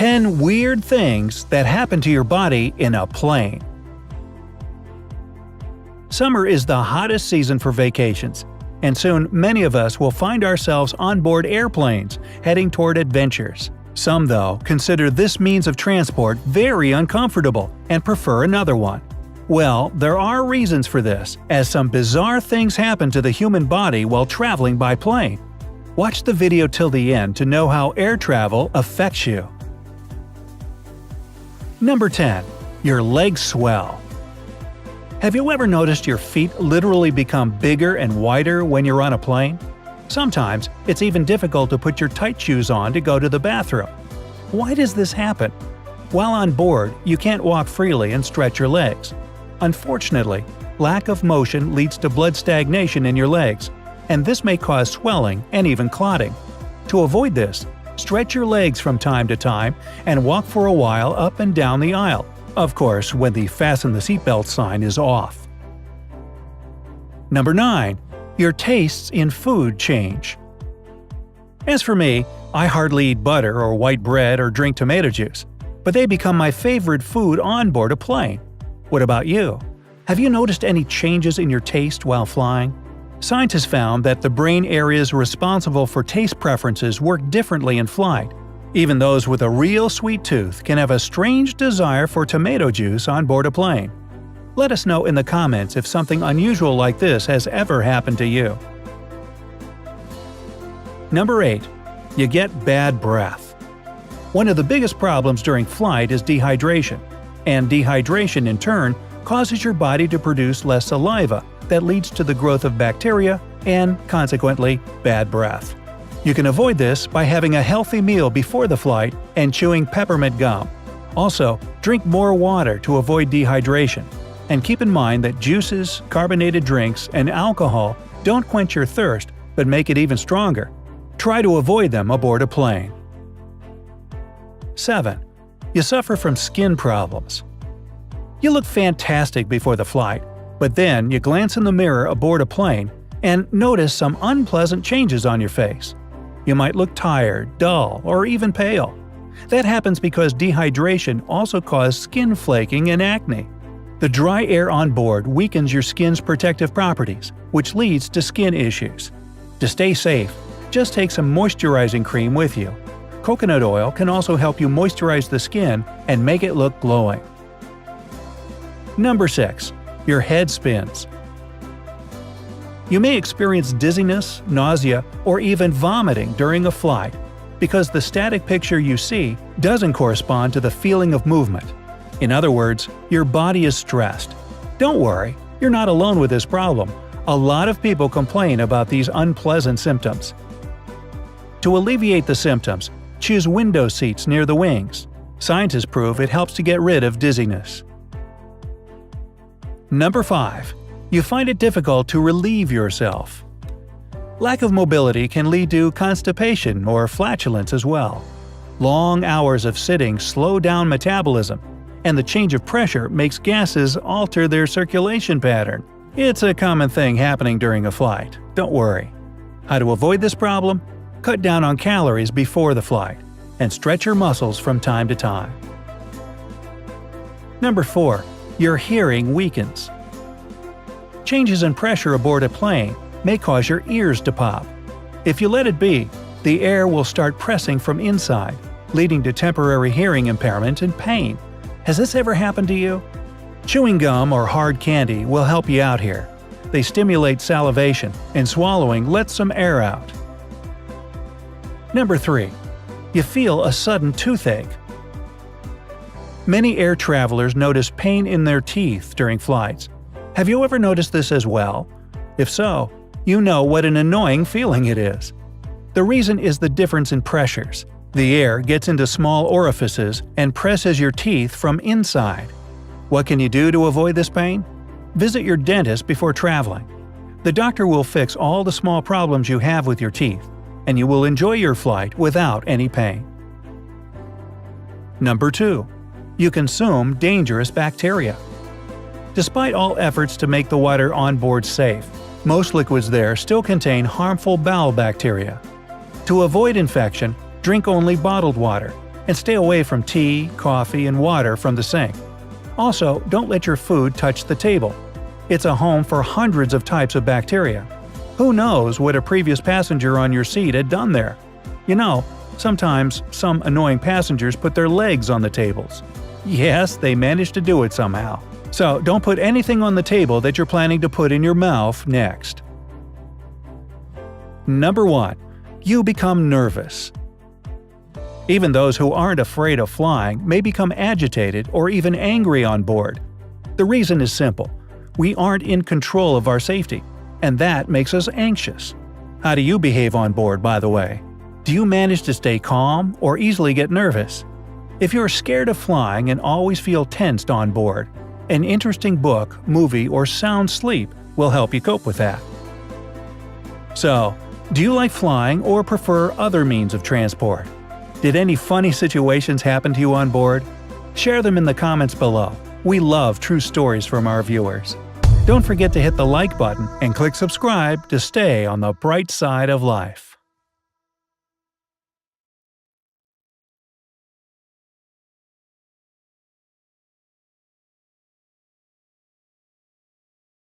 10 weird things that happen to your body in a plane. Summer is the hottest season for vacations, and soon many of us will find ourselves on board airplanes, heading toward adventures. Some, though, consider this means of transport very uncomfortable and prefer another one. Well, there are reasons for this, as some bizarre things happen to the human body while traveling by plane. Watch the video till the end to know how air travel affects you. Number 10. Your legs swell. Have you ever noticed your feet literally become bigger and wider when you're on a plane? Sometimes, it's even difficult to put your tight shoes on to go to the bathroom. Why does this happen? While on board, you can't walk freely and stretch your legs. Unfortunately, lack of motion leads to blood stagnation in your legs, and this may cause swelling and even clotting. To avoid this, stretch your legs from time to time and walk for a while up and down the aisle. Of course, when the fasten the seatbelt sign is off. Number 9. Your tastes in food change. As for me, I hardly eat butter or white bread or drink tomato juice, but they become my favorite food on board a plane. What about you? Have you noticed any changes in your taste while flying? Scientists found that the brain areas responsible for taste preferences work differently in flight. Even those with a real sweet tooth can have a strange desire for tomato juice on board a plane. Let us know in the comments if something unusual like this has ever happened to you. Number 8. You get bad breath. One of the biggest problems during flight is dehydration, and dehydration in turn causes your body to produce less saliva that leads to the growth of bacteria and, consequently, bad breath. You can avoid this by having a healthy meal before the flight and chewing peppermint gum. Also, drink more water to avoid dehydration. And keep in mind that juices, carbonated drinks, and alcohol don't quench your thirst but make it even stronger. Try to avoid them aboard a plane. 7. You suffer from skin problems. You look fantastic before the flight, but then you glance in the mirror aboard a plane and notice some unpleasant changes on your face. You might look tired, dull, or even pale. That happens because dehydration also causes skin flaking and acne. The dry air on board weakens your skin's protective properties, which leads to skin issues. To stay safe, just take some moisturizing cream with you. Coconut oil can also help you moisturize the skin and make it look glowing. Number 6. Your head spins. You may experience dizziness, nausea, or even vomiting during a flight because the static picture you see doesn't correspond to the feeling of movement. In other words, your body is stressed. Don't worry, you're not alone with this problem. A lot of people complain about these unpleasant symptoms. To alleviate the symptoms, choose window seats near the wings. Scientists prove it helps to get rid of dizziness. Number 5. You find it difficult to relieve yourself. Lack of mobility can lead to constipation or flatulence as well. Long hours of sitting slow down metabolism, and the change of pressure makes gases alter their circulation pattern. It's a common thing happening during a flight. Don't worry. How to avoid this problem? Cut down on calories before the flight, and stretch your muscles from time to time. Number 4. Your hearing weakens. Changes in pressure aboard a plane may cause your ears to pop. If you let it be, the air will start pressing from inside, leading to temporary hearing impairment and pain. Has this ever happened to you? Chewing gum or hard candy will help you out here. They stimulate salivation, and swallowing lets some air out. Number 3. You feel a sudden toothache. Many air travelers notice pain in their teeth during flights. Have you ever noticed this as well? If so, you know what an annoying feeling it is. The reason is the difference in pressures. The air gets into small orifices and presses your teeth from inside. What can you do to avoid this pain? Visit your dentist before traveling. The doctor will fix all the small problems you have with your teeth, and you will enjoy your flight without any pain. Number 2. You consume dangerous bacteria. Despite all efforts to make the water on board safe, most liquids there still contain harmful bowel bacteria. To avoid infection, drink only bottled water, and stay away from tea, coffee, and water from the sink. Also, don't let your food touch the table. It's a home for hundreds of types of bacteria. Who knows what a previous passenger on your seat had done there? You know, sometimes some annoying passengers put their legs on the tables. Yes, they managed to do it somehow. So don't put anything on the table that you're planning to put in your mouth next. Number 1. You become nervous. Even those who aren't afraid of flying may become agitated or even angry on board. The reason is simple. We aren't in control of our safety, and that makes us anxious. How do you behave on board, by the way? Do you manage to stay calm or easily get nervous? If you're scared of flying and always feel tensed on board, an interesting book, movie, or sound sleep will help you cope with that. So, do you like flying or prefer other means of transport? Did any funny situations happen to you on board? Share them in the comments below. We love true stories from our viewers. Don't forget to hit the like button and click subscribe to stay on the bright side of life.